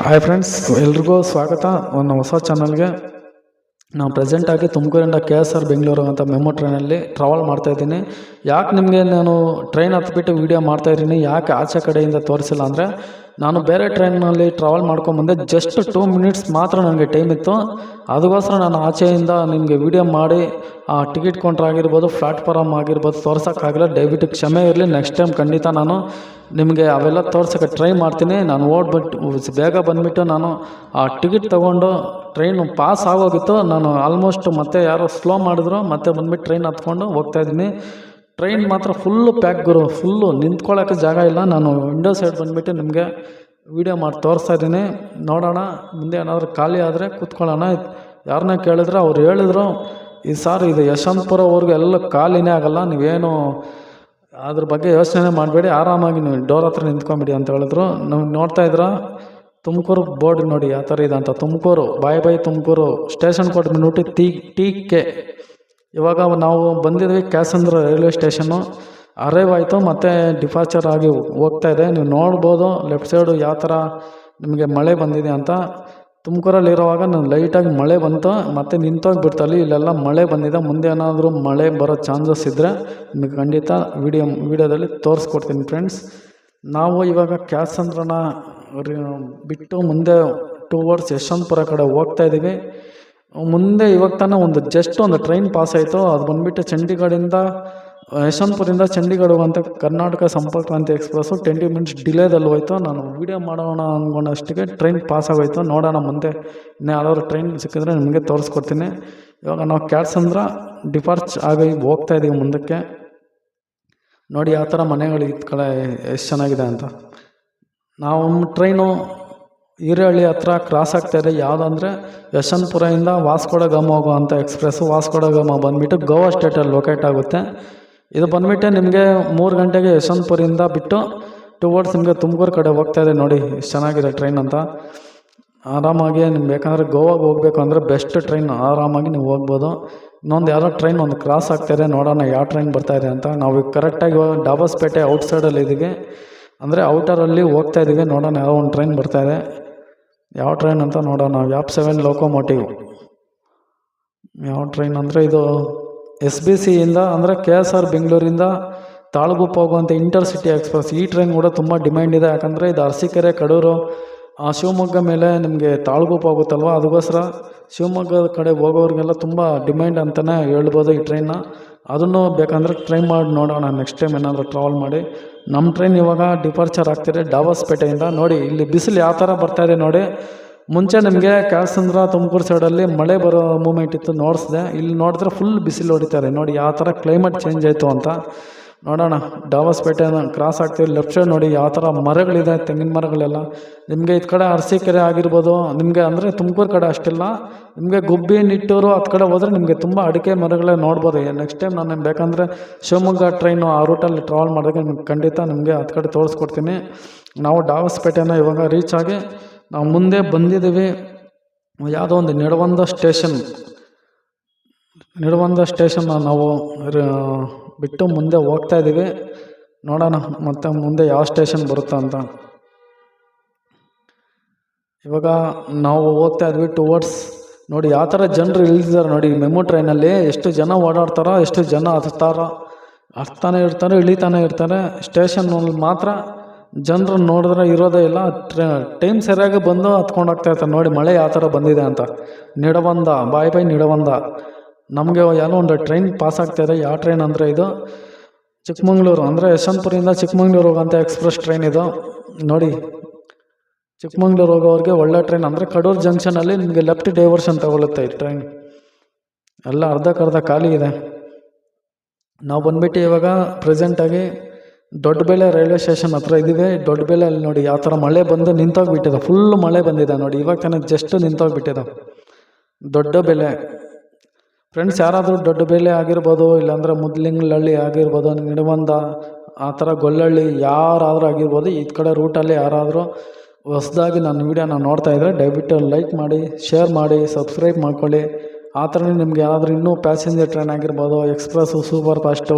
Hi friends, ಎಲ್ರಿಗೂ ಸ್ವಾಗತ ಒಂದು ಹೊಸ ಚಾನಲ್ಗೆ. ನಾನು ಪ್ರೆಸೆಂಟಾಗಿ ತುಮಕೂರಿಂದ KSR ಬೆಂಗಳೂರು ಅಂತ ಮೆಮೊ ಟ್ರೈನಲ್ಲಿ ಟ್ರಾವೆಲ್ ಮಾಡ್ತಾಯಿದ್ದೀನಿ. ಯಾಕೆ ನಿಮಗೆ ನಾನು ಟ್ರೈನ್ ಹತ್ಬಿಟ್ಟು ವೀಡಿಯೋ ಮಾಡ್ತಾಯಿದ್ದೀನಿ, ಯಾಕೆ ಆಚೆ ಕಡೆಯಿಂದ ತೋರಿಸಿಲ್ಲ ಅಂದರೆ, ನಾನು ಬೇರೆ ಟ್ರೈನಲ್ಲಿ ಟ್ರಾವೆಲ್ ಮಾಡ್ಕೊಂಬಂದೆ. ಜಸ್ಟ್ 2 ಮಿನಿಟ್ಸ್ ಮಾತ್ರ ನನಗೆ ಟೈಮ್ ಇತ್ತು. ಅದಕ್ಕೋಸ್ಕರ ನಾನು ಆಚೆಯಿಂದ ನಿಮಗೆ ವೀಡಿಯೋ ಮಾಡಿ ಟಿಕೆಟ್ ಕೌಂಟ್ರ್ ಆಗಿರ್ಬೋದು, ಪ್ಲಾಟ್ಫಾರಮ್ ಆಗಿರ್ಬೋದು ತೋರ್ಸೋಕ್ಕಾಗಲ್ಲ. ದಯವಿಟ್ಟು ಕ್ಷಮೆ ಇರಲಿ. ನೆಕ್ಸ್ಟ್ ಟೈಮ್ ಖಂಡಿತ ನಾನು ನಿಮಗೆ ಅವೆಲ್ಲ ತೋರ್ಸೋಕ್ಕೆ ಟ್ರೈ ಮಾಡ್ತೀನಿ. ನಾನು ಓಡ್ಬಿಟ್ಟು ಬೇಗ ಬಂದುಬಿಟ್ಟು ನಾನು ಟಿಕೆಟ್ ತೊಗೊಂಡು ಟ್ರೈನು ಪಾಸ್ ಆಗೋಗಿತ್ತು. ನಾನು ಆಲ್ಮೋಸ್ಟ್ ಮತ್ತೆ ಯಾರೋ ಸ್ಲೋ ಮಾಡಿದ್ರು, ಮತ್ತೆ ಬಂದುಬಿಟ್ಟು ಟ್ರೈನ್ ಹತ್ಕೊಂಡು ಹೋಗ್ತಾಯಿದ್ದೀನಿ. ಟ್ರೈನ್ ಮಾತ್ರ ಫುಲ್ಲು ಪ್ಯಾಕ್ ಗುರು, ಫುಲ್ಲು ನಿಂತ್ಕೊಳ್ಳೋಕ್ಕೆ ಜಾಗ ಇಲ್ಲ. ನಾನು ವಿಂಡೋ ಸೈಡ್ ಬಂದುಬಿಟ್ಟು ನಿಮಗೆ ವೀಡಿಯೋ ಮಾಡಿ ತೋರಿಸ್ತಾಯಿದ್ದೀನಿ. ನೋಡೋಣ ಮುಂದೆ ಏನಾದರೂ ಖಾಲಿ ಆದರೆ ಕೂತ್ಕೊಳ್ಳೋಣ. ಯಾರನ್ನ ಕೇಳಿದ್ರೆ ಅವ್ರು ಹೇಳಿದ್ರು, ಇದು ಯಶವಂತಪುರವರೆಗೂ ಎಲ್ಲ ಖಾಲಿನೇ ಆಗಲ್ಲ, ನೀವೇನು ಅದ್ರ ಬಗ್ಗೆ ಯೋಚನೆ ಮಾಡಬೇಡಿ, ಆರಾಮಾಗಿ ನೀವು ಡೋರ್ ಹತ್ರ ನಿಂತ್ಕೊಂಬಿಡಿ ಅಂತ ಹೇಳಿದ್ರು. ನಮ್ಗೆ ನೋಡ್ತಾ ಇದ್ರ ತುಮಕೂರು ಬೋರ್ಡ್ ನೋಡಿ ಯಾವ ಥರ ಇದೆ ಅಂತ. Tumakuru by Tumakuru station code ಬಂದ್ಬಿಟ್ಟು TK. ಇವಾಗ ನಾವು ಬಂದಿದ್ವಿ ಕ್ಯಾಸಂದ್ರ ರೈಲ್ವೆ ಸ್ಟೇಷನ್ನು ಅರೈವ್ ಆಯಿತು, ಮತ್ತು ಡಿಪಾರ್ಚರ್ ಆಗಿ ಹೋಗ್ತಾ ಇದೆ. ನೀವು ನೋಡ್ಬೋದು ಲೆಫ್ಟ್ ಸೈಡು ಯಾವ ಥರ ನಿಮಗೆ ಮಳೆ ಬಂದಿದೆ ಅಂತ. ತುಮಕೂರಲ್ಲಿರುವಾಗ ನಾನು ಲೈಟಾಗಿ ಮಳೆ ಬಂತು, ಮತ್ತು ನಿಂತೋಗಿಬಿಡ್ತಲ್ಲಿ. ಇಲ್ಲೆಲ್ಲ ಮಳೆ ಬಂದಿದೆ. ಮುಂದೆ ಏನಾದರೂ ಮಳೆ ಬರೋ ಚಾನ್ಸಸ್ ಇದ್ದರೆ ನಿಮಗೆ ಖಂಡಿತ ವಿಡಿಯೋದಲ್ಲಿ ತೋರಿಸ್ಕೊಡ್ತೀನಿ ಫ್ರೆಂಡ್ಸ್. ನಾವು ಇವಾಗ ಕ್ಯಾಸಂದ್ರನ ಬಿಟ್ಟು ಮುಂದೆ ಟುವರ್ಡ್ಸ್ ಯಶವಂತಪುರ ಕಡೆ ಹೋಗ್ತಾಯಿದ್ದೀವಿ. ಮುಂದೆ ಇವಾಗ ತಾನೇ ಜಸ್ಟ್ ಒಂದು ಟ್ರೈನ್ ಪಾಸ್ ಆಯಿತು. ಅದು ಬಂದುಬಿಟ್ಟು ಚಂಡೀಗಢದಿಂದ ಯಶವಂತಪುರದಿಂದ ಚಂಡೀಗಢ ಹೋಗುವಂಥ ಕರ್ನಾಟಕ ಸಂಪರ್ಕ್ ಕ್ರಾಂತಿ ಎಕ್ಸ್ಪ್ರೆಸ್ಸು 20 ಮಿನಿಟ್ಸ್ ಡಿಲೇದಲ್ಲಿ ಹೋಯಿತು. ನಾನು ವೀಡಿಯೋ ಮಾಡೋಣ ಅಂದ್ಕೊಂಡಷ್ಟಿಗೆ ಟ್ರೈನ್ ಪಾಸ್ ಆಗೋಯ್ತು. ನೋಡೋಣ ಮುಂದೆ ಇನ್ನೂ ಯಾವ್ದಾದ್ರು ಟ್ರೈನ್ ಸಿಕ್ಕಿದ್ರೆ ನಿಮಗೆ ತೋರಿಸ್ಕೊಡ್ತೀನಿ. ಇವಾಗ ನಾವು ಕ್ಯಾಸಂದ್ರ ಡಿಪಾರ್ಚ್ ಆಗಿ ಹೋಗ್ತಾಯಿದ್ದೀವಿ ಮುಂದಕ್ಕೆ. ನೋಡಿ ಯಾವ ಥರ ಮನೆಗಳು ಈ ಕಡೆ ಎಷ್ಟು ಚೆನ್ನಾಗಿದೆ ಅಂತ. ನಾವು ಟ್ರೈನು ಹಿರೇಹಳ್ಳಿ ಹತ್ರ ಕ್ರಾಸ್ ಆಗ್ತಾಯಿದೆ. ಯಾವುದಂದರೆ ಯಶವಂತಪುರದಿಂದ ವಾಸ್ಕೋಡ ಗಾಮ ಹೋಗುವಂಥ ಎಕ್ಸ್ಪ್ರೆಸ್ಸು. ವಾಸ್ಕೋಡ ಗಾಮ ಬಂದುಬಿಟ್ಟು ಗೋವಾ ಸ್ಟೇಟಲ್ಲಿ ಲೊಕೇಟ್ ಆಗುತ್ತೆ. ಇದು ಬಂದುಬಿಟ್ಟು ನಿಮಗೆ 3 ಗಂಟೆಗೆ ಯಶವಂತಪುರದಿಂದ ಬಿಟ್ಟು ಟುವರ್ಡ್ಸ್ ನಿಮಗೆ ತುಮಕೂರು ಕಡೆ ಹೋಗ್ತಾಯಿದೆ. ನೋಡಿ ಎಷ್ಟು ಚೆನ್ನಾಗಿದೆ ಟ್ರೈನ್ ಅಂತ. ಆರಾಮಾಗಿ ನಿಮ್ಗೆ ಬೇಕಂದರೆ ಗೋವಾಗೆ ಹೋಗಬೇಕು ಅಂದರೆ ಬೆಸ್ಟ್ ಟ್ರೈನ್, ಆರಾಮಾಗಿ ನೀವು ಹೋಗ್ಬೋದು. ಇನ್ನೊಂದು ಯಾರೋ ಟ್ರೈನ್ ಕ್ರಾಸ್ ಆಗ್ತಾಯಿದೆ, ನೋಡೋಣ ಯಾವ ಟ್ರೈನ್ ಬರ್ತಾಯಿದೆ ಅಂತ. ನಾವು ಕರೆಕ್ಟಾಗಿ ಡಾಬಸ್ಪೇಟೆ ಔಟ್ಸೈಡಲ್ಲಿ ಇದ್ದೀವಿ, ಅಂದರೆ ಔಟರಲ್ಲಿ ಹೋಗ್ತಾಯಿದ್ದೀವಿ. ನೋಡೋಣ ಯಾವ ಒಂದು ಟ್ರೈನ್ ಬರ್ತಾಯಿದೆ, ಯಾವ ಟ್ರೈನ್ ಅಂತ ನೋಡೋಣ. YAP7 ಲೋಕೋಮೋಟಿವ್ ಯಾವ ಟ್ರೈನ್ ಅಂದರೆ ಇದು SBCಯಿಂದ ಅಂದರೆ KSR ಬೆಂಗಳೂರಿಂದ ತಾಳಗುಪ್ಪ ಹೋಗುವಂಥ ಇಂಟರ್ಸಿಟಿ ಎಕ್ಸ್ಪ್ರೆಸ್. ಈ ಟ್ರೈನ್ ಕೂಡ ತುಂಬ ಡಿಮ್ಯಾಂಡ್ ಇದೆ. ಯಾಕಂದರೆ ಇದು ಅರಸೀಕೆರೆ, ಕಡೂರು, ಶಿವಮೊಗ್ಗ ಮೇಲೆ ನಿಮಗೆ ತಾಳಗುಪ್ಪ ಹೋಗುತ್ತಲ್ವ, ಅದಕ್ಕೋಸ್ಕರ ಶಿವಮೊಗ್ಗದ ಕಡೆ ಹೋಗೋರಿಗೆಲ್ಲ ತುಂಬ ಡಿಮ್ಯಾಂಡ್ ಅಂತಲೇ ಹೇಳ್ಬೋದು ಈ ಟ್ರೈನ್ನ. ಅದನ್ನು ಬೇಕಂದರೆ ಟ್ರೈ ಮಾಡಿ ನೋಡೋಣ ನೆಕ್ಸ್ಟ್ ಟೈಮ್ ಏನಾದರೂ ಟ್ರಾವೆಲ್ ಮಾಡಿ. ನಮ್ಮ ಟ್ರೈನ್ ಇವಾಗ ಡಿಪಾರ್ಚರ್ ಆಗ್ತಿದೆ ಡಾಬಸ್ಪೇಟೆಯಿಂದ. ನೋಡಿ ಇಲ್ಲಿ ಬಿಸಿಲು ಯಾವ ಥರ ಬರ್ತಾಯಿದೆ ನೋಡಿ. ಮುಂಚೆ ನಿಮಗೆ ಕ್ಯಾಸಂದ್ರ ತುಮಕೂರು ಸೈಡಲ್ಲಿ ಮಳೆ ಬರೋ ಮೂಮೆಂಟ್ ಇತ್ತು, ನೋಡಿಸಿದೆ. ಇಲ್ಲಿ ನೋಡಿದ್ರೆ ಫುಲ್ ಬಿಸಿಲು ಹೊಡಿತಾರೆ. ನೋಡಿ ಯಾವ ಥರ ಕ್ಲೈಮೇಟ್ ಚೇಂಜ್ ಆಯಿತು ಅಂತ. ನೋಡೋಣ ಡಾಬಸ್ಪೇಟೆನ ಕ್ರಾಸ್ ಆಗ್ತೀವಿ. ಲೆಫ್ಟ್ ಸೈಡ್ ನೋಡಿ ಯಾವ ಥರ ಮರಗಳಿದೆ, ತೆಂಗಿನ ಮರಗಳೆಲ್ಲ. ನಿಮಗೆ ಈ ಕಡೆ ಅರಸೀಕೆರೆ ಆಗಿರ್ಬೋದು, ನಿಮಗೆ ಅಂದರೆ ತುಮಕೂರು ಕಡೆ ಅಷ್ಟಿಲ್ಲ. ನಿಮಗೆ ಗುಬ್ಬಿ, ನಿಟ್ಟೂರು ಆ ಕಡೆ ಹೋದರೆ ನಿಮಗೆ ತುಂಬ ಅಡಿಕೆ ಮರಗಳೇ ನೋಡ್ಬೋದು. ನೆಕ್ಸ್ಟ್ ಟೈಮ್ ನಾನು ಬೇಕಂದರೆ ಶಿವಮೊಗ್ಗ ಟ್ರೈನು ಆ ರೂಟಲ್ಲಿ ಟ್ರಾವೆಲ್ ಮಾಡಿದಾಗ ನಿಮ್ಗೆ ಖಂಡಿತ ನಿಮಗೆ ಆ ಕಡೆ ತೋರಿಸ್ಕೊಡ್ತೀನಿ. ನಾವು ಡಾಬಸ್ಪೇಟೆನ ಇವಾಗ ರೀಚ್ ಆಗಿ ನಾವು ಮುಂದೆ ಬಂದಿದ್ದೀವಿ. ಯಾವುದೋ ಒಂದು ನಿಡವಂದ ಸ್ಟೇಷನ್ ನಾವು ಬಿಟ್ಟು ಮುಂದೆ ಹೋಗ್ತಾಯಿದ್ದೀವಿ. ನೋಡೋಣ ಮತ್ತೆ ಮುಂದೆ ಯಾವ ಸ್ಟೇಷನ್ ಬರುತ್ತಾ ಅಂತ. ಇವಾಗ ನಾವು ಹೋಗ್ತಾ ಇದ್ವಿ ಟುವರ್ಡ್ಸ್. ನೋಡಿ ಯಾವ ಥರ ಜನರು ಇಳಿದಿದ್ದಾರೆ ನೋಡಿ. ಮೆಮೊ ಟ್ರೈನಲ್ಲಿ ಎಷ್ಟು ಜನ ಓಡಾಡ್ತಾರೋ, ಎಷ್ಟು ಜನ ಹತ್ತಾನೆ ಇರ್ತಾರೆ, ಇಳಿತಾನೆ ಇರ್ತಾರೆ. ಸ್ಟೇಷನ್ನಲ್ಲಿ ಮಾತ್ರ ಜನರು ನೋಡಿದ್ರೆ ಇರೋದೇ ಇಲ್ಲ. ಟೈಮ್ ಸರಿಯಾಗಿ ಬಂದು ಹತ್ಕೊಂಡು ಹೋಗ್ತಾ ಇರ್ತಾರೆ. ನೋಡಿ ಮಳೆ ಯಾವ ಥರ ಬಂದಿದೆ ಅಂತ. ನಿಡವಂದ ಬೈ ನಿಡವಂದ ನಮಗೆ ಏನೋ ಒಂದು ಟ್ರೈನ್ ಪಾಸ್ ಆಗ್ತಾಯಿದೆ. ಯಾವ ಟ್ರೈನ್ ಅಂದರೆ ಇದು ಚಿಕ್ಕಮಂಗ್ಳೂರು, ಅಂದರೆ ಯಶವಂತಪುರದಿಂದ ಚಿಕ್ಕಮಂಗ್ಳೂರು ಹೋಗೋಂಥ ಎಕ್ಸ್ಪ್ರೆಸ್ ಟ್ರೈನ್ ಇದು. ನೋಡಿ ಚಿಕ್ಕಮಂಗ್ಳೂರು ಹೋಗೋರಿಗೆ ಒಳ್ಳೆ ಟ್ರೈನ್. ಅಂದರೆ ಕಡೂರು ಜಂಕ್ಷನಲ್ಲಿ ನಿಮಗೆ ಲೆಫ್ಟ್ ಡೈವರ್ಷನ್ ತಗೊಳುತ್ತೆ ಈ ಟ್ರೈನ್. ಎಲ್ಲ ಅರ್ಧಕ್ಕರ್ಧ ಖಾಲಿ ಇದೆ. ನಾವು ಬಂದುಬಿಟ್ಟು ಇವಾಗ ಪ್ರೆಸೆಂಟಾಗಿ ದೊಡ್ಡಬೆಲೆ ರೈಲ್ವೆ ಸ್ಟೇಷನ್ ಹತ್ರ ಇದ್ದೀವಿ. ದೊಡ್ಡಬೆಲೆಯಲ್ಲಿ ನೋಡಿ ಯಾವ ಥರ ಮಳೆ ಬಂದು ನಿಂತೋಗಿಬಿಟ್ಟಿದೆ. ಫುಲ್ ಮಳೆ ಬಂದಿದೆ ನೋಡಿ. ಇವಾಗ ತಾನೇ ಜಸ್ಟ್ ನಿಂತೋಗಿಬಿಟ್ಟಿದೆ ದೊಡ್ಡಬೆಲೆ. ಫ್ರೆಂಡ್ಸ್, ಯಾರಾದರೂ ದೊಡ್ಡಬೆಲೆ ಆಗಿರ್ಬೋದು, ಇಲ್ಲಾಂದರೆ ಮುದ್ಲಿಂಗ್ಲಹಳ್ಳಿ ಆಗಿರ್ಬೋದು, ನಿಡವಂದ ಆ ಥರ ಗೊಲ್ಲಹಳ್ಳಿ ಯಾರಾದರೂ ಆಗಿರ್ಬೋದು, ಈ ಕಡೆ ರೂಟಲ್ಲಿ ಯಾರಾದರೂ ಹೊಸದಾಗಿ ನನ್ನ ವೀಡಿಯೋನ ನೋಡ್ತಾಯಿದ್ರೆ ದಯವಿಟ್ಟು ಲೈಕ್ ಮಾಡಿ, ಶೇರ್ ಮಾಡಿ, ಸಬ್ಸ್ಕ್ರೈಬ್ ಮಾಡ್ಕೊಳ್ಳಿ. ಆ ಥರನೇ ನಿಮ್ಗೆ ಯಾರಾದರೂ ಇನ್ನೂ ಪ್ಯಾಸೆಂಜರ್ ಟ್ರೈನ್ ಆಗಿರ್ಬೋದು, ಎಕ್ಸ್ಪ್ರೆಸ್ಸು, ಸೂಪರ್ ಫಾಸ್ಟು,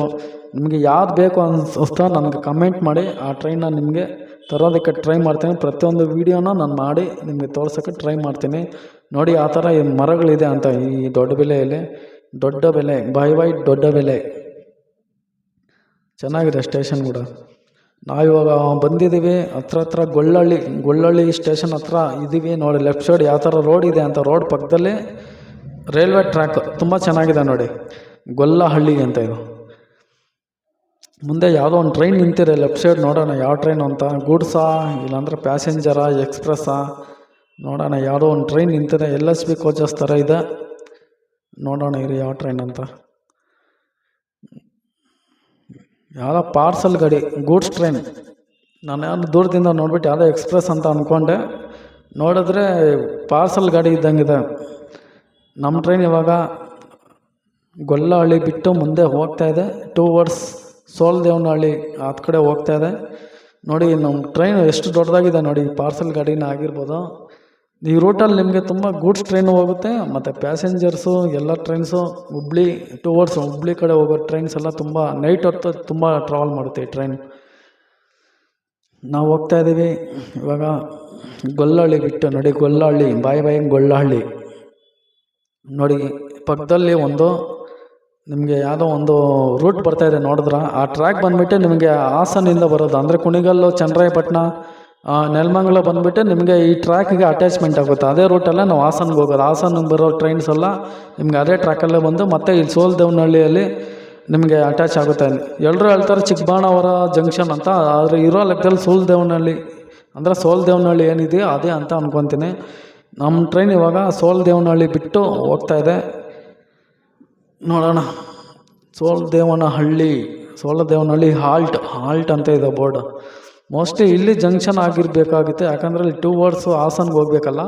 ನಿಮಗೆ ಯಾವ್ದು ಬೇಕು ಅನಿಸ್ತೋ ನನಗೆ ಕಮೆಂಟ್ ಮಾಡಿ. ಆ ಟ್ರೈನ್ನ ನಿಮಗೆ ತರೋದಕ್ಕೆ ಟ್ರೈ ಮಾಡ್ತೀನಿ. ಪ್ರತಿಯೊಂದು ವೀಡಿಯೋನ ನಾನು ಮಾಡಿ ನಿಮಗೆ ತೋರ್ಸೋಕ್ಕೆ ಟ್ರೈ ಮಾಡ್ತೀನಿ. ನೋಡಿ ಆ ಥರ ಈ ಮರಗಳಿದೆ ಅಂತ ಈ ದೊಡ್ಡಬೆಲೆಯಲ್ಲಿ. ದೊಡ್ಡಬೆಲೆ ಬಾಯ್ ದೊಡ್ಡ ಬೆಲೆ ಚೆನ್ನಾಗಿದೆ ಸ್ಟೇಷನ್ ಕೂಡ. ನಾವಿವಾಗ ಬಂದಿದ್ದೀವಿ ಹತ್ರ ಗೊಲ್ಲಹಳ್ಳಿ ಸ್ಟೇಷನ್ ಹತ್ರ ಇದ್ದೀವಿ. ನೋಡಿ ಲೆಫ್ಟ್ ಸೈಡ್ ಯಾವ ಥರ ರೋಡ್ ಇದೆ ಅಂತ. ರೋಡ್ ಪಕ್ಕದಲ್ಲಿ ರೈಲ್ವೆ ಟ್ರ್ಯಾಕ್ ತುಂಬ ಚೆನ್ನಾಗಿದೆ ನೋಡಿ. ಗೊಲ್ಲಹಳ್ಳಿ ಅಂತ ಇದು. ಮುಂದೆ ಯಾವುದೋ ಒಂದು ಟ್ರೈನ್ ನಿಂತಿದೆ ಲೆಫ್ಟ್ ಸೈಡ್. ನೋಡೋಣ ಯಾವ ಟ್ರೈನ್ ಅಂತ. ಗೂಡ್ಸಾ ಇಲ್ಲಾಂದರೆ ಪ್ಯಾಸೆಂಜರಾ ಎಕ್ಸ್ಪ್ರೆಸ್ಸಾ ನೋಡೋಣ. ಯಾವುದೋ ಒಂದು ಟ್ರೈನ್ ನಿಂತಿದೆ. LSB ಕೋಚಸ್ ಥರ ಇದೆ. ನೋಡೋಣ ಇರಿ ಯಾವ ಟ್ರೈನ್ ಅಂತ. ಯಾವುದೋ ಪಾರ್ಸಲ್ ಗಾಡಿ ಗೂಡ್ಸ್ ಟ್ರೈನ್. ನಾನು ಯಾರು ದೂರದಿಂದ ನೋಡ್ಬಿಟ್ಟು ಯಾವುದೋ ಎಕ್ಸ್ಪ್ರೆಸ್ ಅಂತ ಅಂದ್ಕೊಂಡೆ. ನೋಡಿದ್ರೆ ಪಾರ್ಸಲ್ ಗಾಡಿ ಇದ್ದಂಗಿದೆ. ನಮ್ಮ ಟ್ರೈನ್ ಇವಾಗ ಗೊಲ್ಲಹಳ್ಳಿ ಬಿಟ್ಟು ಮುಂದೆ ಹೋಗ್ತಾಯಿದೆ. ಟುವರ್ಡ್ಸ್ ಸೋಲದೇವನಹಳ್ಳಿ ಆ ಕಡೆ ಹೋಗ್ತಾಯಿದೆ. ನೋಡಿ ನಮ್ಮ ಟ್ರೈನ್ ಎಷ್ಟು ದೊಡ್ಡದಾಗಿದೆ ನೋಡಿ. ಪಾರ್ಸಲ್ ಗಾಡಿನ ಆಗಿರ್ಬೋದು. ಈ ರೂಟಲ್ಲಿ ನಿಮಗೆ ತುಂಬ ಗೂಡ್ಸ್ ಟ್ರೈನು ಹೋಗುತ್ತೆ ಮತ್ತು ಪ್ಯಾಸೆಂಜರ್ಸು ಎಲ್ಲ ಟ್ರೈನ್ಸು ಹುಬ್ಳಿ ಟುವರ್ಡ್ಸ್ ಹುಬ್ಳಿ ಕಡೆ ಹೋಗೋ ಟ್ರೈನ್ಸ್ ಎಲ್ಲ ತುಂಬ ನೈಟ್ ಹೊತ್ತು ತುಂಬ ಟ್ರಾವೆಲ್ ಮಾಡುತ್ತೆ ಈ ಟ್ರೈನ್. ನಾವು ಹೋಗ್ತಾಯಿದ್ದೀವಿ ಇವಾಗ ಗೊಲ್ಲಹಳ್ಳಿ ಬಿಟ್ಟು. ನೋಡಿ ಗೊಲ್ಲಹಳ್ಳಿ ಬಾಯ್ ಗೊಲ್ಲಹಳ್ಳಿ ನೋಡಿ. ಪಕ್ಕದಲ್ಲಿ ಒಂದು ನಿಮಗೆ ಯಾವುದೋ ಒಂದು ರೂಟ್ ಬರ್ತಾಯಿದೆ ನೋಡಿದ್ರೆ. ಆ ಟ್ರ್ಯಾಕ್ ಬಂದುಬಿಟ್ಟು ನಿಮಗೆ ಹಾಸನಿಂದ ಬರೋದು. ಅಂದರೆ ಕುಣಿಗಲ್ಲು ಚನ್ನರಾಯಪಟ್ಟಣ ನೆಲಮಂಗಲ ಬಂದುಬಿಟ್ಟು ನಿಮಗೆ ಈ ಟ್ರ್ಯಾಕಿಗೆ ಅಟ್ಯಾಚ್ಮೆಂಟ್ ಆಗುತ್ತೆ. ಅದೇ ರೂಟಲ್ಲೇ ನಾವು ಹಾಸನ್ಗೆ ಹೋಗೋದು. ಹಾಸನ್ಗೆ ಬರೋ ಟ್ರೈನ್ಸ್ ಎಲ್ಲ ನಿಮಗೆ ಅದೇ ಟ್ರ್ಯಾಕಲ್ಲೇ ಬಂದು ಮತ್ತೆ ಇಲ್ಲಿ ಸೋಲದೇವನಹಳ್ಳಿಯಲ್ಲಿ ನಿಮಗೆ ಅಟ್ಯಾಚ್ ಆಗುತ್ತೆ. ಎಲ್ಲರೂ ಹೇಳ್ತಾರೆ ಚಿಕ್ಕಬಾಣಾವರ ಜಂಕ್ಷನ್ ಅಂತ. ಆದರೆ ಇರೋ ಲೆಕ್ಕದಲ್ಲಿ ಸೋಲದೇವನಹಳ್ಳಿ ಅಂದರೆ ಸೋಲದೇವನಹಳ್ಳಿ ಏನಿದೆಯೋ ಅದೇ ಅಂತ ಅಂದ್ಕೊತೀನಿ. ನಮ್ಮ ಟ್ರೈನ್ ಇವಾಗ ಸೋಲದೇವನಹಳ್ಳಿ ಬಿಟ್ಟು ಹೋಗ್ತಾಯಿದೆ. ನೋಡೋಣ. ಸೋಲದೇವನಹಳ್ಳಿ ಹಾಲ್ಟ್ ಅಂತ ಇದೆ ಬೋರ್ಡ್. ಮೋಸ್ಟ್ಲಿ ಇಲ್ಲಿ ಜಂಕ್ಷನ್ ಆಗಿರಬೇಕಾಗುತ್ತೆ. ಯಾಕಂದರೆ ಇಲ್ಲಿ ಟುವರ್ಡ್ಸು ಹಾಸನ್ಗೆ ಹೋಗ್ಬೇಕಲ್ಲ.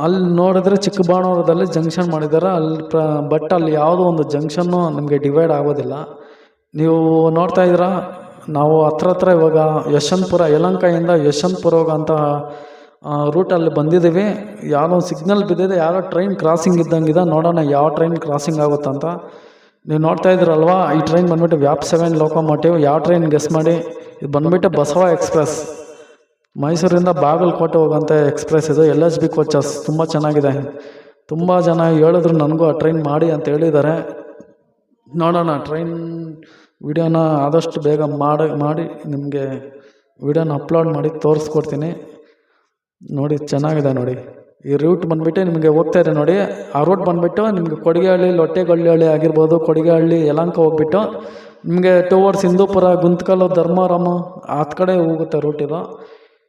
ಅಲ್ಲಿ ನೋಡಿದ್ರೆ ಚಿಕ್ಕಬಾಣಾವರದಲ್ಲಿ ಜಂಕ್ಷನ್ ಮಾಡಿದ್ದಾರೆ. ಬಟ್ ಅಲ್ಲಿ ಯಾವುದೋ ಒಂದು ಜಂಕ್ಷನ್ನು ನಿಮಗೆ ಡಿವೈಡ್ ಆಗೋದಿಲ್ಲ. ನೀವು ನೋಡ್ತಾ ಇದ್ದೀರಾ ನಾವು ಹತ್ರ ಇವಾಗ ಯಶವಂತಪುರ ಯಲಹಂಕದಿಂದ ಯಶವಂತಪುರ ಹೋಗೋಂಥ ರೂಟಲ್ಲಿ ಬಂದಿದ್ದೀವಿ. ಯಾವುದೋ ಸಿಗ್ನಲ್ ಬಿದ್ದಿದೆ. ಯಾವುದೋ ಟ್ರೈನ್ ಕ್ರಾಸಿಂಗ್ ಇದ್ದಂಗಿದೆ. ನೋಡೋಣ ಯಾವ ಟ್ರೈನ್ ಕ್ರಾಸಿಂಗ್ ಆಗುತ್ತಂತ. ನೀವು ನೋಡ್ತಾ ಇದ್ದೀರಲ್ವ ಈ ಟ್ರೈನ್ ಬಂದುಬಿಟ್ಟು ವ್ಯಾಪ್ 7 ಲೋಕೋಮೋಟಿವ್. ಯಾವ ಟ್ರೈನ್ ಗೆಸ್ ಮಾಡಿ. ಇದು ಬಂದುಬಿಟ್ಟು ಬಸವ ಎಕ್ಸ್ಪ್ರೆಸ್. ಮೈಸೂರಿಂದ ಬಾಗಲಕೋಟೆ ಹೋಗೋಂಥ ಎಕ್ಸ್ಪ್ರೆಸ್ ಇದು. LSB ಕೋಚಸ್ ತುಂಬ ಚೆನ್ನಾಗಿದೆ. ತುಂಬ ಜನ ಹೇಳಿದ್ರು ನನಗೂ ಆ ಟ್ರೈನ್ ಮಾಡಿ ಅಂತ ಹೇಳಿದ್ದಾರೆ. ನೋಡೋಣ ಟ್ರೈನ್ ವಿಡಿಯೋನ ಆದಷ್ಟು ಬೇಗ ಮಾಡಿ ನಿಮಗೆ ವಿಡಿಯೋನ ಅಪ್ಲೋಡ್ ಮಾಡಿ ತೋರಿಸ್ಕೊಡ್ತೀನಿ. ನೋಡಿ ಚೆನ್ನಾಗಿದೆ ನೋಡಿ. ಈ ರೂಟ್ ಬಂದುಬಿಟ್ಟು ನಿಮಗೆ ಹೋಗ್ತಾ ಇದೆ ನೋಡಿ. ಆ ರೂಟ್ ಬಂದುಬಿಟ್ಟು ನಿಮಗೆ ಕೊಡಿಗೆಹಳ್ಳಿ ಲೊಟ್ಟೆಗೊಳ್ಳಿಹಳ್ಳಿ ಆಗಿರ್ಬೋದು. ಕೊಡಿಗೆಹಳ್ಳಿ ಯಲಹಂಕ ಹೋಗ್ಬಿಟ್ಟು ನಿಮಗೆ ಟುವರ್ಡ್ಸ್ ಹಿಂದೂಪುರ ಗುಂತಕಲ್ಲು ಧರ್ಮಾರಾಮ ಆ ಕಡೆ ಹೋಗುತ್ತೆ ರೂಟ್ ಇದು.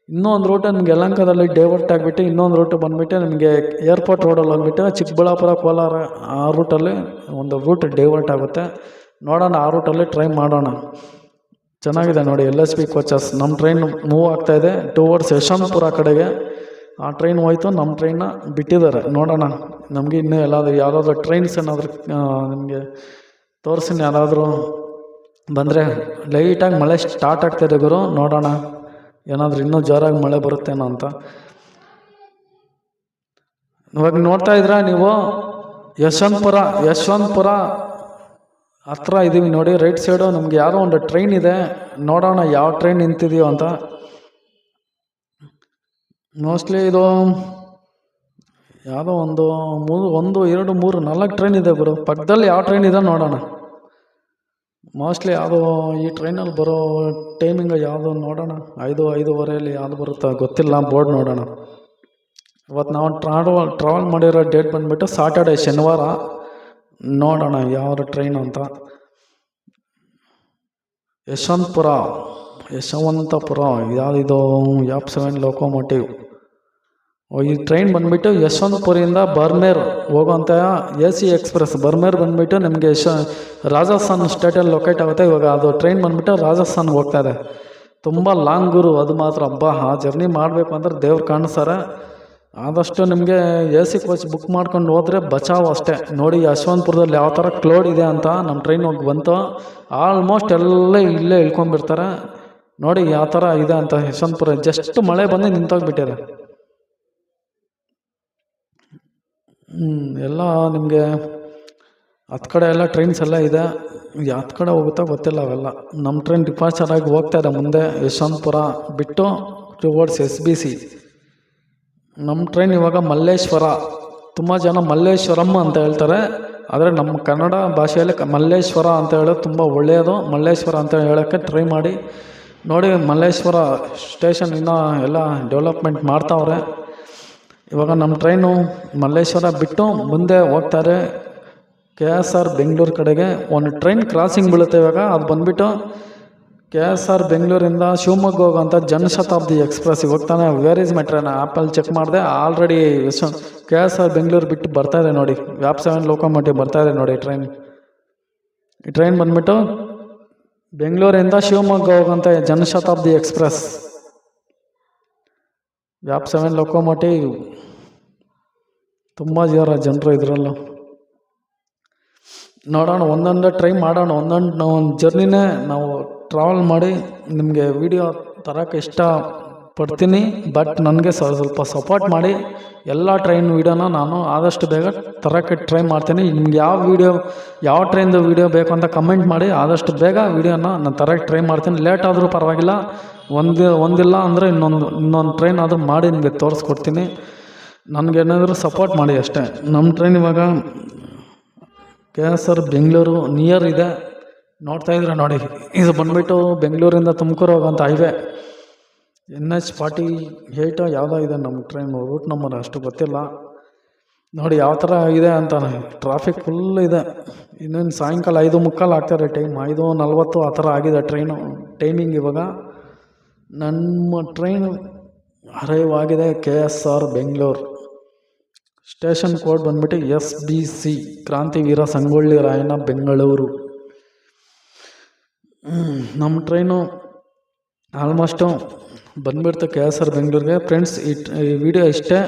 ಇನ್ನೊಂದು ರೂಟ್ ನಿಮಗೆ ಯಲಹಂಕದಲ್ಲಿ ಡೈವರ್ಟ್ ಆಗಿಬಿಟ್ಟು ಇನ್ನೊಂದು ರೂಟ್ ಬಂದುಬಿಟ್ಟು ನಿಮಗೆ ಏರ್ಪೋರ್ಟ್ ರೋಡಲ್ಲಿ ಹೋಗ್ಬಿಟ್ಟು ಚಿಕ್ಕಬಳ್ಳಾಪುರ ಕೋಲಾರ ಆ ರೂಟಲ್ಲಿ ಒಂದು ರೂಟ್ ಡೈವರ್ಟ್ ಆಗುತ್ತೆ. ನೋಡೋಣ ಆ ರೂಟಲ್ಲಿ ಟ್ರೈ ಮಾಡೋಣ. ಚೆನ್ನಾಗಿದೆ ನೋಡಿ LSB ಕೋಚಸ್. ನಮ್ಮ ಟ್ರೈನ್ ಮೂವ್ ಆಗ್ತಾಯಿದೆ ಟುವರ್ಡ್ಸ್ ಯಶವಂತಪುರ ಕಡೆಗೆ. ಆ ಟ್ರೈನ್ ಹೋಯ್ತು. ನಮ್ಮ ಟ್ರೈನ್ನ ಬಿಟ್ಟಿದ್ದಾರೆ. ನೋಡೋಣ ನಮಗೆ ಇನ್ನೂ ಯಾವುದಾದ್ರೂ ಟ್ರೈನ್ಸ್ ಏನಾದರೂ ನಿಮಗೆ ತೋರಿಸ್ತೀನಿ. ಯಾರಾದರೂ ಬಂದರೆ ಲೈಟಾಗಿ ಮಳೆ ಸ್ಟಾರ್ಟ್ ಆಗ್ತಾಯಿದೆ ಗುರು. ನೋಡೋಣ ಏನಾದರೂ ಇನ್ನೂ ಜೋರಾಗಿ ಮಳೆ ಬರುತ್ತೇನೋ ಅಂತ. ಇವಾಗ ನೋಡ್ತಾ ಇದ್ದೀರಾ ನೀವು ಯಶವಂತಪುರ ಹತ್ರ ಇದ್ದೀವಿ ನೋಡಿ. ರೈಟ್ ಸೈಡು ನಮಗೆ ಯಾವುದೋ ಒಂದು ಟ್ರೈನ್ ಇದೆ. ನೋಡೋಣ ಯಾವ ಟ್ರೈನ್ ನಿಂತಿದೆಯೋ ಅಂತ. ಮೋಸ್ಟ್ಲಿ ಇದು ಯಾವುದೋ ಒಂದು 1 2 3 4 ಟ್ರೈನ್ ಇದೆ ಗುರು. ಪಕ್ಕದಲ್ಲಿ ಯಾವ ಟ್ರೈನ್ ಇದೆ ನೋಡೋಣ. ಮೋಸ್ಟ್ಲಿ ಯಾವುದೋ ಈ ಟ್ರೈನಲ್ಲಿ ಬರೋ ಟೈಮಿಂಗ್ ಯಾವುದು ನೋಡೋಣ. 5:05 ಯಾವುದು ಬರುತ್ತಾ ಗೊತ್ತಿಲ್ಲ. ಬೋರ್ಡ್ ನೋಡೋಣ. ಇವತ್ತು ನಾವು ಟ್ರಾವೆಲ್ ಮಾಡಿರೋ ಡೇಟ್ ಬಂದುಬಿಟ್ಟು ಸಾಟರ್ಡೆ ಶನಿವಾರ. ನೋಡೋಣ ಯಾವ ಟ್ರೈನ್ ಅಂತ. ಯಶವಂತಪುರ ಯಾವುದಿದು ವ್ಯಾಪ್ 7 ಲೋಕೋಮೋಟಿವ್. ಈ ಟ್ರೈನ್ ಬಂದುಬಿಟ್ಟು ಯಶವಂತಪುರಿಂದ ಬರ್ಮೇರ್ ಹೋಗೋಂಥ AC ಎಕ್ಸ್ಪ್ರೆಸ್. ಬರ್ಮೇರ್ ಬಂದುಬಿಟ್ಟು ನಿಮಗೆ ರಾಜಸ್ಥಾನ್ ಸ್ಟೇಟಲ್ಲಿ ಲೊಕೇಟ್ ಆಗುತ್ತೆ. ಇವಾಗ ಅದು ಟ್ರೈನ್ ಬಂದುಬಿಟ್ಟು ರಾಜಸ್ಥಾನ್ಗೆ ಹೋಗ್ತಾಯಿದೆ. ತುಂಬ ಲಾಂಗ್ ಗುರು ಅದು ಮಾತ್ರ. ಆ ಜರ್ನಿ ಮಾಡಬೇಕು ಅಂದ್ರೆ ದೇವ್ರು ಕಾಣಿಸ್ತಾರೆ. ಆದಷ್ಟು ನಿಮಗೆ AC ಕೋಚ್ ಬುಕ್ ಮಾಡ್ಕೊಂಡು ಹೋದರೆ ಬಚಾವ್ ಅಷ್ಟೇ. ನೋಡಿ ಯಶವಂತಪುರದಲ್ಲಿ ಯಾವ ಥರ ಕ್ಲೌಡ್ ಇದೆ ಅಂತ. ನಮ್ಮ ಟ್ರೈನ್ ಹೋಗಿ ಬಂತು. ಆಲ್ಮೋಸ್ಟ್ ಇಲ್ಲೇ ಇಳ್ಕೊಂಡ್ಬಿಡ್ತಾರೆ. ನೋಡಿ ಯಾವ ಥರ ಇದೆ ಅಂತ ಯಶವಂತಪುರ. ಜಸ್ಟ್ ಮಳೆ ಬಂದು ನಿಂತೋಗ್ಬಿಟ್ಟಿದೆ. ಎಲ್ಲ ನಿಮಗೆ ಹತ್ತು ಕಡೆ ಎಲ್ಲ ಟ್ರೈನ್ಸ್ ಎಲ್ಲ ಇದೆ. ಯಾವ್ದು ಕಡೆ ಹೋಗುತ್ತೋ ಗೊತ್ತಿಲ್ಲ ಅವೆಲ್ಲ. ನಮ್ಮ ಟ್ರೈನ್ ಡಿಪಾರ್ಚರ್ ಆಗಿ ಹೋಗ್ತಾ ಇದೆ ಮುಂದೆ ಯಶವಂತಪುರ ಬಿಟ್ಟು ಟುವರ್ಡ್ಸ್ SBC. ನಮ್ಮ ಟ್ರೈನ್ ಇವಾಗ ಮಲ್ಲೇಶ್ವರ. ತುಂಬ ಜನ ಮಲ್ಲೇಶ್ವರಂ ಅಂತ ಹೇಳ್ತಾರೆ, ಆದರೆ ನಮ್ಮ ಕನ್ನಡ ಭಾಷೆಯಲ್ಲಿ ಮಲ್ಲೇಶ್ವರ ಅಂತ ಹೇಳೋದು ತುಂಬ ಒಳ್ಳೆಯದು. ಮಲ್ಲೇಶ್ವರ ಅಂತ ಹೇಳೋಕ್ಕೆ ಟ್ರೈ ಮಾಡಿ ನೋಡಿ. ಮಲ್ಲೇಶ್ವರ ಸ್ಟೇಷನ್ ಇನ್ನೂ ಎಲ್ಲ ಡೆವಲಪ್ಮೆಂಟ್ ಮಾಡ್ತಾವ್ರೆ. ಇವಾಗ ನಮ್ಮ ಟ್ರೈನು ಮಲ್ಲೇಶ್ವರ ಬಿಟ್ಟು ಮುಂದೆ ಹೋಗ್ತಾರೆ KSR ಬೆಂಗಳೂರು ಕಡೆಗೆ. ಒಂದು ಟ್ರೈನ್ ಕ್ರಾಸಿಂಗ್ ಬೀಳುತ್ತೆ ಇವಾಗ, ಅದು ಬಂದುಬಿಟ್ಟು KSR ಬೆಂಗಳೂರಿಂದ ಶಿವಮೊಗ್ಗ ಹೋಗೋಂಥ ಜನಶತಾಬ್ದಿ ಎಕ್ಸ್ಪ್ರೆಸ್. ಇವಾಗ ತಾನೇ ವೇರ್ ಈಸ್ ಮೈ ಟ್ರೈನ್ ಆ್ಯಪಲ್ಲಿ ಚೆಕ್ ಮಾಡಿದೆ, ಆಲ್ರೆಡಿ KSR ಬೆಂಗಳೂರು ಬಿಟ್ಟು ಬರ್ತಾಯಿದೆ ನೋಡಿ. ವ್ಯಾಪ್ 7 ಲೋಕೋಮೋಟಿವ್ ಬರ್ತಾಯಿದೆ ನೋಡಿ ಟ್ರೈನ್. ಈ ಟ್ರೈನ್ ಬಂದುಬಿಟ್ಟು ಬೆಂಗಳೂರಿಂದ ಶಿವಮೊಗ್ಗ ಹೋಗೋಂಥ ಜನಶತಾಬ್ದಿ ಎಕ್ಸ್ಪ್ರೆಸ್. ವ್ಯಾಪ್ 7 ಲೋಕೋಮೋಟಿವ್. ತುಂಬ ಜನರು ಇದರಲ್ಲೂ. ನೋಡೋಣ, ಒಂದೊಂದೇ ಟ್ರೈ ಮಾಡೋಣ. ಒಂದೊಂದು ಜರ್ನಿನೇ ನಾವು ಟ್ರಾವೆಲ್ ಮಾಡಿ ನಿಮಗೆ ವಿಡಿಯೋ ತರೋಕ್ಕೆ ಇಷ್ಟಪಡ್ತೀನಿ. ಬಟ್ ನನಗೆ ಸ್ವಲ್ಪ ಸಪೋರ್ಟ್ ಮಾಡಿ. ಎಲ್ಲ ಟ್ರೈನ್ ವೀಡಿಯೋನ ನಾನು ಆದಷ್ಟು ಬೇಗ ತರೋಕ್ಕೆ ಟ್ರೈ ಮಾಡ್ತೀನಿ. ನಿಮ್ಗೆ ಯಾವ ಟ್ರೈನ್ದು ವೀಡಿಯೋ ಬೇಕು ಅಂತ ಕಮೆಂಟ್ ಮಾಡಿ. ಆದಷ್ಟು ಬೇಗ ವೀಡಿಯೋನ ನಾನು ತರೋಕ್ಕೆ ಟ್ರೈ ಮಾಡ್ತೀನಿ. ಲೇಟ್ ಆದರೂ ಪರವಾಗಿಲ್ಲ, ಒಂದಿಲ್ಲ ಅಂದರೆ ಇನ್ನೊಂದು ಟ್ರೈನ್ ಆದರೂ ಮಾಡಿ ನಿಮಗೆ ತೋರಿಸ್ಕೊಡ್ತೀನಿ. ನನಗೇನಾದರೂ ಸಪೋರ್ಟ್ ಮಾಡಿ ಅಷ್ಟೇ. ನಮ್ಮ ಟ್ರೈನ್ ಇವಾಗ KSR ಬೆಂಗಳೂರು ನಿಯರ್ ಇದೆ, ನೋಡ್ತಾಯಿದ್ರೆ ನೋಡಿ. ಇದು ಬಂದುಬಿಟ್ಟು ಬೆಂಗಳೂರಿಂದ ತುಮಕೂರು ಹೋಗೋಂಥ ಹೈವೇ. NH 48 ಯಾವುದೋ ಇದೆ ನಮ್ಮ ಟ್ರೈನ್ ರೂಟ್ ನಂಬರ್ ಅಷ್ಟು ಗೊತ್ತಿಲ್ಲ. ನೋಡಿ ಯಾವ ಥರ ಇದೆ ಅಂತ. ಟ್ರಾಫಿಕ್ ಫುಲ್ ಇದೆ. ಇನ್ನೇನು ಸಾಯಂಕಾಲ 5:45 ಆಗ್ತಾರೆ ಟೈಮ್, 5:40 ಆ ಥರ ಆಗಿದೆ ಟ್ರೈನು ಟೈಮಿಂಗ್. ಇವಾಗ ನಮ್ಮ ಟ್ರೈನು ಅರೈವ್ ಆಗಿದೆ KSR ಬೆಂಗಳೂರು. ಸ್ಟೇಷನ್ ಕೋಡ್ ಬಂದುಬಿಟ್ಟು SBC ಕ್ರಾಂತಿವೀರ ಸಂಗೊಳ್ಳಿ ರಾಯಣ್ಣ ಬೆಂಗಳೂರು. ನಮ್ಮ ಟ್ರೈನು ಆಲ್ಮೋಸ್ಟು ಬಂದುಬಿಡ್ತು KSR ಬೆಂಗಳೂರಿಗೆ. ಫ್ರೆಂಡ್ಸ್, ಈ ವಿಡಿಯೋ ಇಷ್ಟೇ.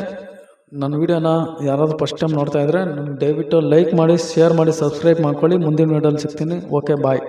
ನನ್ನ ವಿಡಿಯೋನ ಯಾರಾದರೂ ಫಸ್ಟ್ ಟೈಮ್ ನೋಡ್ತಾಯಿದ್ರೆ ದಯವಿಟ್ಟು ಲೈಕ್ ಮಾಡಿ, ಶೇರ್ ಮಾಡಿ, ಸಬ್ಸ್ಕ್ರೈಬ್ ಮಾಡ್ಕೊಳ್ಳಿ. ಮುಂದಿನ ವಿಡಿಯೋಲಿ ಸಿಗ್ತೀನಿ. ಓಕೆ, ಬಾಯ್.